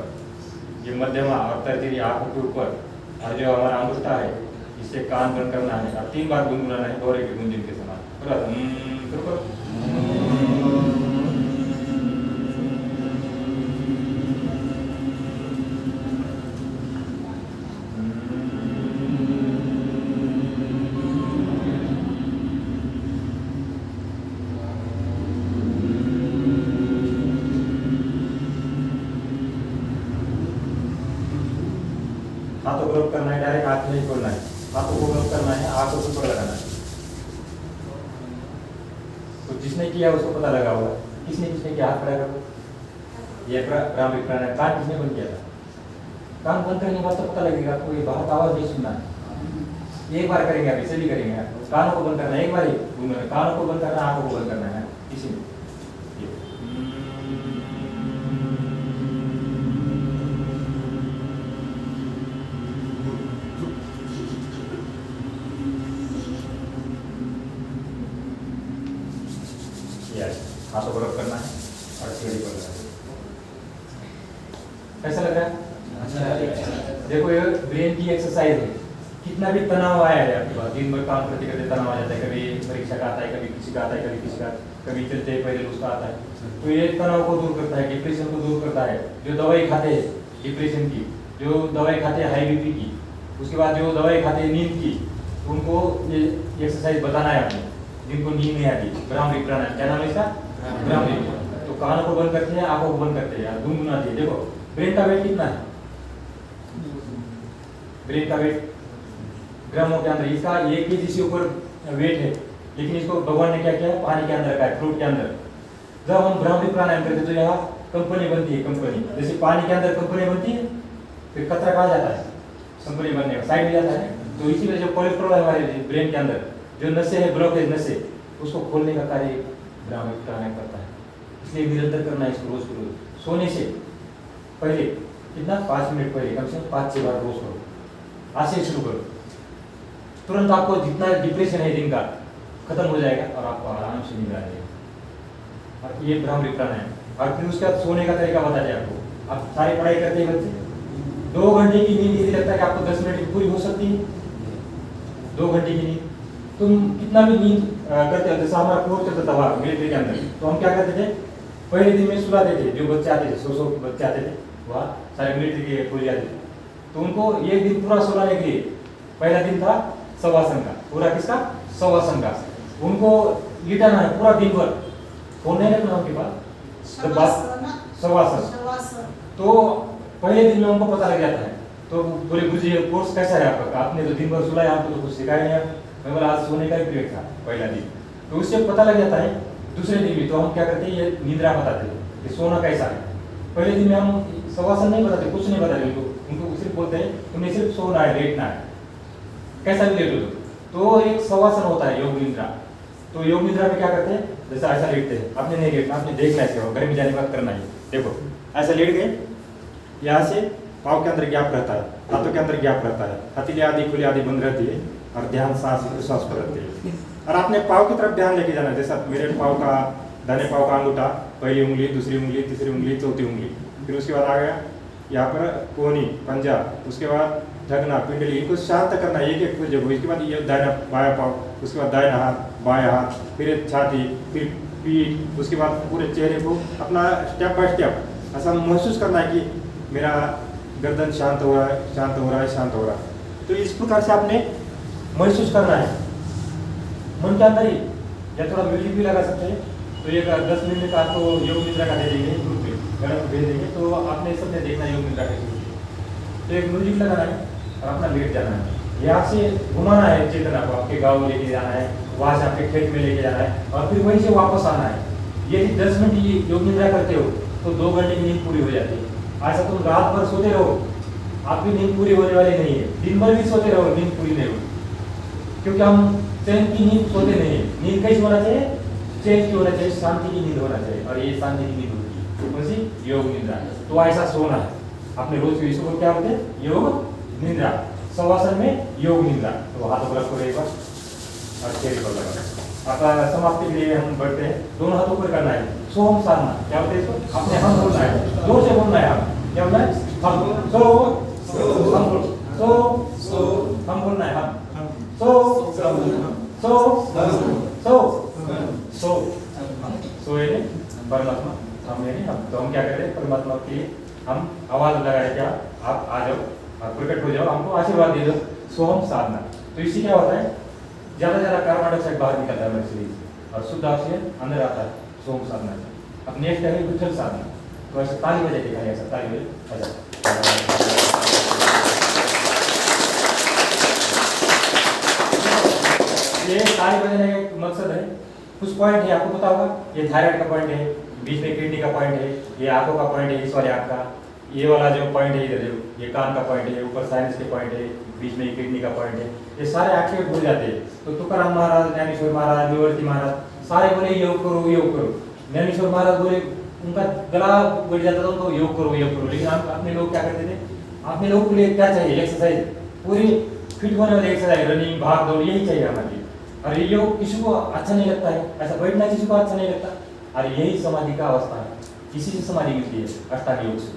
ये मध्यमा और तर्जनी आंखों के ऊपर, और जो हमारा अंगूठा है इससे कान बंद करना है और 3 बार गुनगुनाना है दोहरे के गुंजन के समान। हाथों को करना है, डायरेक्ट हाथ नहीं खोलना है, हाथों को ग्रोप करना है, आंखों के ऊपर लगाना है। तो जिसने किया उसको पता लगा होगा, किसने किसने किया, हाथ खड़ा करो। ये भ्रामरी प्राणायाम कान किसने बंद किया था? कान बंद करने के बाद तो पता लगेगा आपको, ये बाहर आवाज नहीं सुनना है। एक बार करेंगे, अभी सभी करेंगे। कानों को बंद करना है, एक बार ही कानों को बंद करना, आंखों को बंद करना है, इसी में। हाथों को रब करना है और सीढ़ी पर लगाना है। कैसा लग रहा है? अच्छा। देखो ये ब्रेन की एक्सरसाइज है। कितना भी तनाव आया है आपके पास, दिन भर काम करते करते तनाव आ जाता है, कभी परीक्षा का आता है, कभी किसी का आता है, कभी किसी का, कभी चलते पहले उसका आता है। तो ये तनाव को दूर करता है, डिप्रेशन को दूर करता है। जो दवाई खाते हैं डिप्रेशन की, जो दवाई खाते हैं हाई बीपी की, उसके बाद जो दवाई खाते हैं नींद की, उनको ये एक्सरसाइज बताना है आपने, जिनको नींद नहीं आती। भ्रामरी प्राणायाम, क्या नाम है इसका? भ्रामरी। तो कानों को बंद करते हैं, आंखों को बंद करते हैं, गुनगुनाते हैं। देखो ब्रेन का वेट कितना है? ब्रेन का वेट ग्रामों के अंदर, इसका 1 kg से ऊपर वेट है, लेकिन इसको भगवान ने क्या किया है? पानी के अंदर रखा है, फ्रूट के अंदर। जब हम भ्रामरी प्राणायाम करते हैं तो यहाँ कंपनी बनती है, कंपनी जैसे पानी के अंदर कंपनी बनती है, फिर कचरा कहाँ जाता है? कंपनी बनने का साइड में जाता है। तो इसीलिए जो कोलेस्ट्रॉल है हमारे ब्रेन के अंदर, जो नसें है, ब्लॉकेज नसें, उसको खोलने का कार्य भ्रामरी प्राणायाम करता है। इसलिए निरंतर करना है इसको, रोज रोज। सोने से पहले कितना? 5 मिनट पहले कम से कम 5-6 बार रोज करो। आज से शुरू करो, तुरंत आपको जितना डिप्रेशन है दिन का खत्म हो जाएगा और आपको आराम से नींद आ जाएगा। और ये भ्रामरी प्राणायाम। और फिर उसके बाद सोने का तरीका बता दें आपको। आप सारी पढ़ाई करते हैं बच्चे, 2 घंटे की नींद यदि लगता है कि आपको 10 मिनट की पूरी हो सकती है, 2 घंटे की नींद तुम कितना भी नींद करते हो। जैसा हमारा कोर्स चलता था मिलिट्री के अंदर, तो हम क्या करते थे? पहले दिन में सुलाते थे, जो बच्चे आते थे 100 बच्चे आते थे, वह सारे मिलिट्री के फौजी आते थे, तो उनको एक दिन पूरा सुलाने के लिए पहला दिन था शवासन का। पूरा किसका? शवासन का। उनको लिटाना है पूरा दिन भर, फोन नहीं रखना उनके पास, शवासन। तो पहले दिन में उनको पता लग जाता है। तो बोले गुरुजी कोर्स कैसा है आपका? आपने तो दिन भर सुलाया, आपको तो कुछ सिखाया नहीं। मैं बोला आज सोने का ही पीरियड था पहला दिन, तो उससे पता लग जाता है। दूसरे दिन भी तो हम क्या करते हैं, ये निद्रा बताते हैं कि सोना कैसा है। पहले दिन में हम शवासन नहीं बताते, कुछ नहीं बताते उनको सिर्फ बोलते हैं तुम्हें सिर्फ सोना है, लेटना है, कैसा भी लेट हो। तो एक शवासन होता है योग निद्रा। तो योग निद्रा में क्या करते हैं? जैसा ऐसा लेटते हैं, आपने नहीं लेटना, आपने देखना है, घर में जाने के बाद करना है। देखो ऐसा लेट गए, यहाँ से पाँव के अंदर गैप रहता है, हाथों के अंदर गैप रहता है, हथेली आदि खुली आदि बंद रहती है, और ध्यान सांस प्रश्वास पर रहती है। और आपने पाँव की तरफ ध्यान लेके जाना है। जैसा मेरे पाँव का, दाहिने पाँव का अंगूठा, पहली उंगली, दूसरी उंगली, तीसरी उंगली, चौथी उंगली, फिर उसके बाद आ गया यहाँ पर कोहनी, पंजा, उसके बाद ढकना, पिंडली, इनको शांत करना है एक जगह। इसके बाद ये दाहिना बायां पाँव, उसके बाद दाहिना हाथ, बायां हाथ, फिर छाती, फिर पीठ, उसके बाद पूरे चेहरे को अपना स्टेप बाय स्टेप ऐसा महसूस करना है कि मेरा गर्दन शांत हो रहा है, शांत हो रहा है, शांत हो रहा है। तो इस प्रकार से आपने महसूस करना है मन के अंदर ही, या थोड़ा म्यूजिक भी लगा सकते हैं। तो एक 10 मिनट का आपको योग निद्रा का दे देंगे, ग्रुप में मैडम भेज देंगे, तो आपने सबने देखना योग निद्रा कैसे होती है। तो एक म्यूजिक लगाना है और अपना लेट जाना है, यहाँ से घुमाना है चेतना को, आपके गाँव लेके जाना है, वहाँ से आपके खेत में लेके जाना है और फिर वहीं से वापस आना है। यदि 10 मिनट योग निद्रा करते हो तो 2 घंटे की नींद पूरी हो जाती है। ऐसा तुम रात भर सोते रहो, आपकी नींद पूरी होने वाली नहीं है। दिन भर भी सोते रहो, नींद पूरी नहीं होगी, क्योंकि हम चैन की नींद सोते नहीं है। नींद कैसी होना चाहिए? चैन की होना चाहिए, शांति की नींद होना चाहिए, और ये शांति की नींद होती है कौन सी? योग निद्रा। तो ऐसा सोना है अपने रोज के इसको क्या बोलते हैं? योग निद्रा। शवासन में योग निद्रा। तो हाथों को रखो एक बार और चेहरे पर लगा। आपका समाप्ति के लिए हम बढ़ते हैं, दोनों हाथों पर करना है सोम साधना। क्या बोलते हैं इसको? अपने हम बोलना है, जोर से बोलना है। हम क्या बोलना है? हम सो हम बोल सो हम बोलना है। हम सो सो यानी परमात्मा, हम यानी हम। तो हम क्या करें? परमात्मा के लिए हम आवाज लगाए, क्या आप आ जाओ, आप प्रकट हो जाओ, हमको आशीर्वाद दे दो। सोम साधना। तो इससे क्या होता है? ज्यादा से ज्यादा कार्बन डाइऑक्साइड बाहर निकलता है हमारे शरीर से और शुद्ध ऑक्सीजन अंदर आता है सोम साधना से। अब नेक्स्ट है विठल साधना। तो ऐसे ताली बजे दिखाई, ऐसा ताली बजे। अच्छा, ये ताली बजाने का मकसद है, कुछ पॉइंट है आपको पता होगा। ये थायराइड का पॉइंट है, बीच में किडनी का पॉइंट है, ये आंखों का पॉइंट है, इस वाले आंख का, ये वाला जो पॉइंट है इधर, ये कान का पॉइंट है, ऊपर साइनस के पॉइंट है, बीच में किडनी का पॉइंट है। ये सारे एक्टिवेट हो जाते हैं। तो तुकाराम महाराज, ज्ञानेश्वर महाराज, निवर्ती महाराज सारे बोले योग करो, योग करो। ज्ञानेश्वर महाराज बोले, उनका गला बैठ जाता था तो योग करो, योग करो। लेकिन अपने लोग क्या करते थे? अपने लोगों के लिए क्या चाहिए? एक्सरसाइज, पूरी फिट होने वाली एक्सरसाइज, रनिंग, भाग दौड़, यही चाहिए हमारे लिए। और ये योग किसी को अच्छा नहीं लगता है, ऐसा बैठना किसी को अच्छा नहीं लगता। और यही समाधि का अवस्था है, इसी से समाधि मिलती है, अष्टांग योग से।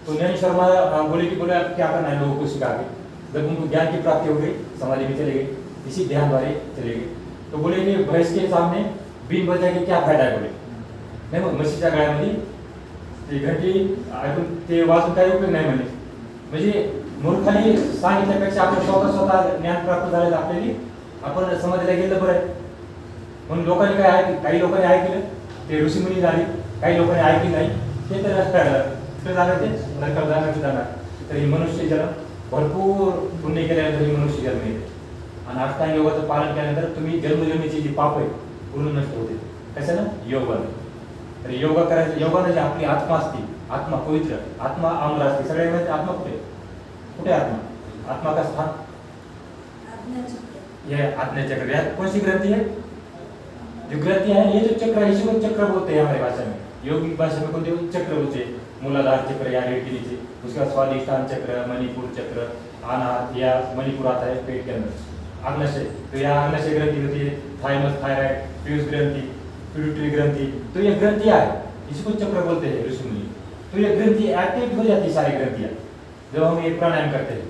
तो ज्ञानेश्वर महाराज बोले कि बोले आप क्या करना है लोगों को सिखा के। जब उनको ज्ञान की प्राप्ति हो गई, समाधि में चले गए, इसी ध्यान द्वारे चले गए। तो बोले कि भैंस के सामने बीन बजा के क्या फायदा है? बोले नाही मग म्हशीच्या गळ्यामध्ये ती घंटी ऐकून ते वाजून काही उपयोग नाही म्हणे. म्हणजे मूर्खाने सांगितल्यापेक्षा आपण स्वतः ज्ञान प्राप्त झालेलं आपल्याला आपण समाधीला गेलं बरं आहे. म्हणून लोकांनी काय ऐकलं, काही लोकांनी ऐकलं, ते ऋषीमुनी झाली, काही लोकांनी ऐकली नाही, ते तर जाणार, ते नरकाला जाणार. तरी मनुष्य जन्म भरपूर पुण्य केल्यानंतर मनुष्य जन्म येते. आणि अष्टांग योगाचं पालन केल्यानंतर तुम्ही जन्मजन्मीची जी पाप आहे पूर्ण नष्ट होते. कशानं? योगाने. तर योगा करायचं, योगाने जी आपली आत्मा असते, आत्मा पवित्र, आत्मा आम्र असते. सगळ्यांमध्ये आत्मा कुठे? कुठे आत्मा? आत्मा का स्थान? ये आज्ञाचक्र. यात कौन सी ग्रंथि है? जो ग्रंथि है, ये जो चक्र है, इसी को चक्र बोलते हैं हमारी भाषा में। योगिक भाषा में बोलते हैं चक्र बोलते हैं। मूलाधार चक्र या रीढ़ के नीचे, उसका स्वादिष्ठान चक्र, मणिपुर चक्र, अनाहत या मणिपुर आता है पेट के अंदर, अग्नाशय। तो यहाँ अग्नाशय ग्रंथि होती है, थाइमस, थायराइड, पीयूष ग्रंथि, पिट्यूटरी ग्रंथि। तो ये ग्रंथियां है, इसको चक्र बोलते हैं ऋषि मुनि। तो ये ग्रंथि एक्टिव हो जाती है, सारी ग्रंथियां, जब हम ये प्राणायाम करते हैं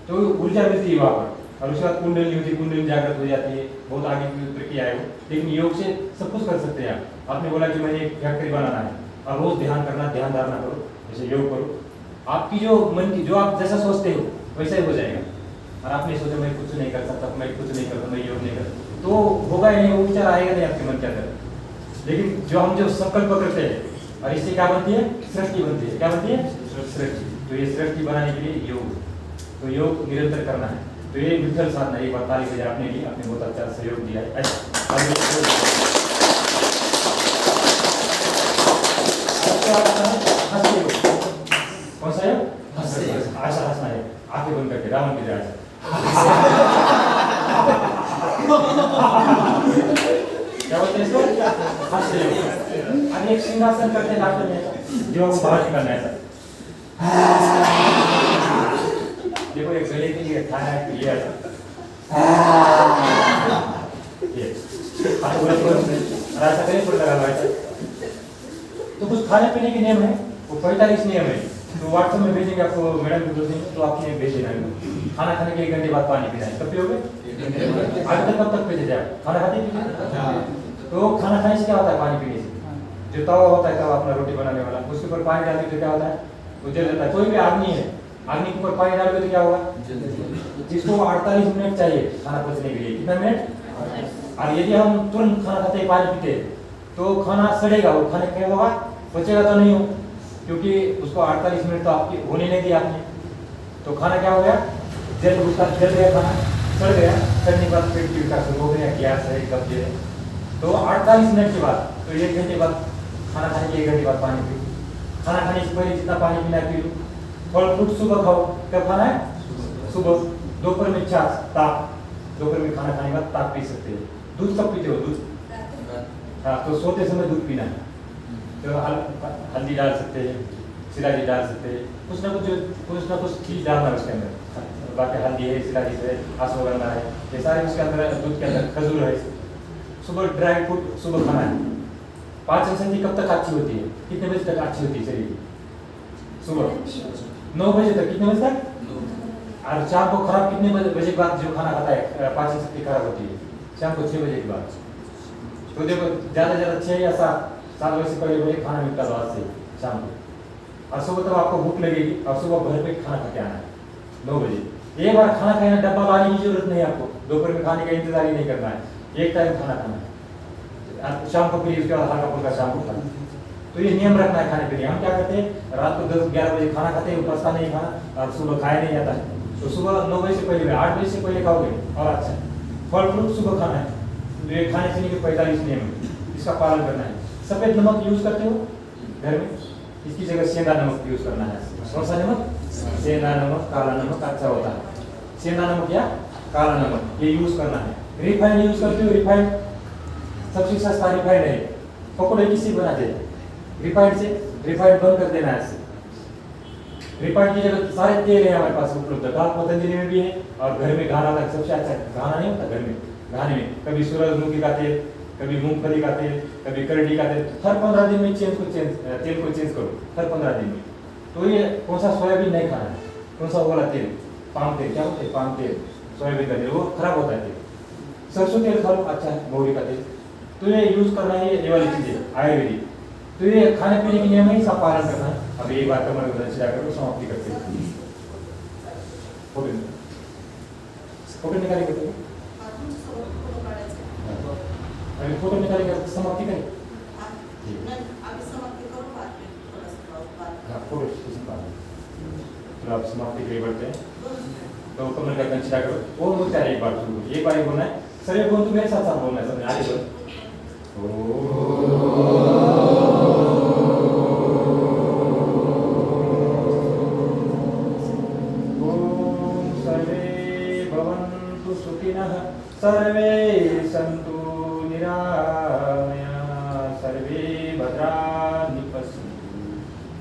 तो ऊर्जा मिलती है वहाँ पर। और उसके बाद कुंडली होती है, कुंडली जागृत हो जाती है, बहुत आगे की प्रक्रिया है वो। लेकिन योग से सब कुछ कर सकते हैं आप। आपने बोला कि मैंने एक फैक्ट्री बनाना है, और रोज ध्यान करना, ध्यान धारणा करो, जैसे योग करो, आपकी जो मन की, जो आप जैसा सोचते हो वैसा ही हो जाएगा। और आपने सोचा मैं कुछ नहीं कर सकता, मैं कुछ नहीं करता, मैं योग नहीं करता, तो होगा ही नहीं, वो विचार आएगा नहीं आपके मन के अंदर। लेकिन जो हम जो संकल्प करते हैं, और इससे क्या बनती है? सृष्टि बनती है। क्या बनती है? सृष्टि। तो ये सृष्टि बनाने के लिए योग, तो योग निरंतर करना है। तो ये विठल साधना, ये बताली बजे आपने लिए, आपने बहुत अच्छा सहयोग दिया है। कौन सा योग? ऐसा हंसना है, आंखें बंद करके, रावण की तरह। क्या बोलते हैं इसको? हास्य योग। और एक सिंहासन करते हैं लास्ट में, जो बाहर निकलना है। देखो एक गले के लिए खाना है, ये ऐसा ऐसा करें, थोड़ा लगा ऐसा। तो कुछ खाने पीने के नियम है, वो 45 नियम है। तो व्हाट्सएप में भेजेंगे आपको, मैडम को भेजेंगे, तो आपने भेज देना है। खाना खाने के 1 घंटे बाद पानी पीना है। कब पियोगे? आगे तक कब तक पीते थे आप? खाना खाते पीते? तो खाना खाने से क्या होता है? पानी पीने से। जो तवा होता है, तवा अपना रोटी बनाने वाला, उसके ऊपर पानी डालने से क्या होता है? वो जल जाता है। कोई भी आदमी है, आदमी के ऊपर पानी डालोगे तो क्या होगा? जिसको 48 मिनट चाहिए खाना पचने के लिए, कितना मिनट? और यदि हम तुरंत खाना खाते ही पानी पीते तो खाना सड़ेगा, वो खाने क्या होगा? पचेगा तो नहीं हो, क्योंकि उसको 48 मिनट तो आपके होने नहीं दिया आपने। तो खाना क्या हो गया? जल गया, खाना सड़ गया। सड़ने के बाद पेट की विकार शुरू हो गया, गैस है, कब्जे है। तो 48 मिनट के बाद, तो 1 घंटे बाद खाना खाने के 1 घंटे बाद पानी पी। खाना खाने से पहले जितना पानी पीना है पी लो। फल फ्रूट सुबह खाओ। कब खाना है? सुबह। दोपहर में छाछ, ताप। दोपहर में खाना खाने के बाद ताप पी सकते हो। दूध कब पीते हो? दूध हाँ, तो सोते समय दूध पीना है। तो हल्दी डाल सकते हैं, सिराजी डाल सकते हैं, कुछ ना कुछ चीज डालना है उसके अंदर। बाकी हल्दी है, सिराजी है, अश्वगंधा है, ये सारे उसके अंदर, दूध के अंदर खजूर है। सुबह ड्राई फ्रूट सुबह खाना है। पाचन शक्ति कब तक अच्छी होती है? कितने बजे तक अच्छी होती है शरीर की? सुबह 9 बजे तक। कितने बजे तक? और शाम को खराब कितने बजे के बाद जो खाना खाता है पाचन शक्ति खराब होती है? शाम को 6 बजे के बाद। तो देखो ज्यादा 6 या 7 बजे से पहले खाना निपटा दो आज से शाम को। और सुबह तब आपको भूख लगेगी और सुबह भर पेट खाना खा के आना है 9 बजे। एक बार खाना खाना, डब्बा लाने की जरूरत नहीं है आपको। दोपहर में खाने का इंतजार ही नहीं करना है, एक टाइम खाना खाना है। शाम को फिर उसके बाद हल्का फुल्का शाम को खाना। तो ये नियम रखना है खाने के लिए। हम क्या करते हैं? रात को 10-11 बजे खाना खाते हैं, पचता नहीं खाना, और सुबह खाया नहीं जाता है। तो सुबह 9 बजे से पहले, 8 बजे से पहले खाओगे और अच्छा। फल फ्रूट सुबह खाना है। तो ये खाने पीने के 45 नियम है, इसका पालन करना है। सफेद नमक यूज करते हो घर में? इसकी जगह सेंधा नमक यूज करना है। कौन सा नमक? सेंधा नमक, काला नमक अच्छा होता है। सेंधा नमक या काला नमक ये यूज करना है। रिफाइंड यूज करते हो? रिफाइंड सबसे सस्ता रिफाइंड है। पकौड़े किसी बनाते हैं रिफाइंड से, रिफाइंड बंद कर देना है। रिफाइंड की जगह सारे तेल है हमारे पास उपलब्ध। पतंजलि में भी है, और घर में घाना होता है सबसे अच्छा। घाना नहीं होता घर में? घाने में कभी सूरजमुखी का तेल, कभी मूंगफली का तेल, कभी करडी का तेल। हर 15 दिन में तेल को चेंज करो, हर 15 दिन में। तो ये कौन सा? सोयाबीन नहीं खाना है। कौन सा वाला तेल? पाम तेल। क्या होता है? पाम तेल, सोयाबीन का तेल, वो खराब होता है तेल। सरसों तेल खा लो, अच्छा है, मौरी का तेल। तो ये यूज करना है, ये वाली चीजें आयुर्वेदिक। तो ये खाने पीने के नियम है, इसका पालन करना है। अब एक बार कमर को करो, समाप्ति करते हैं। फोटो निकालेंगे तो अभी फोटो निकालेंगे, समाप्ति करें। हाँ, फोटो तो आप समाप्ति के लिए बढ़ते हैं। तो कमर का कंसिडर करो। वो बोलता है एक बार शुरू, एक बार ही बोलना है। सर ये बोल, तो मेरे साथ साथ बोलना है, समझ आगे बोल। सर्वे सन्तु निरामया, सर्वे भद्राणि पश्यन्तु,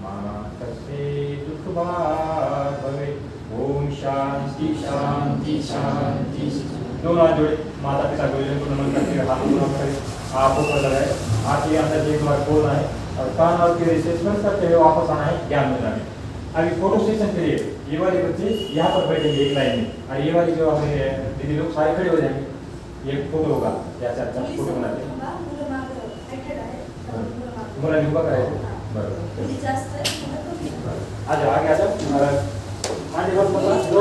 मा कश्चित् दुःखभाग् भवेत्। ओम शांति शांति शांति। दोनों हाथ जोड़े, माता पिता गुरुजन को नमन करते हुए हाथ पूरा करें, आंखों पर लगाए। आंख के अंदर एक बार खोलना है और कान और के से स्पर्श करते हुए वापस आना है ज्ञान मुद्रा में। अभी फोटो सेशन के लिए ये वाले बच्चे यहाँ पर बैठेंगे एक लाइन में, और ये वाली जो हमारे दीदी लोग सारे खड़े हो जाएंगे। ये फोटो होगा, जैसे अच्छा फोटो बनाते हैं। तुम्हारा युवा का है बराबर। आ जाओ आगे आ जाओ। आगे बस दो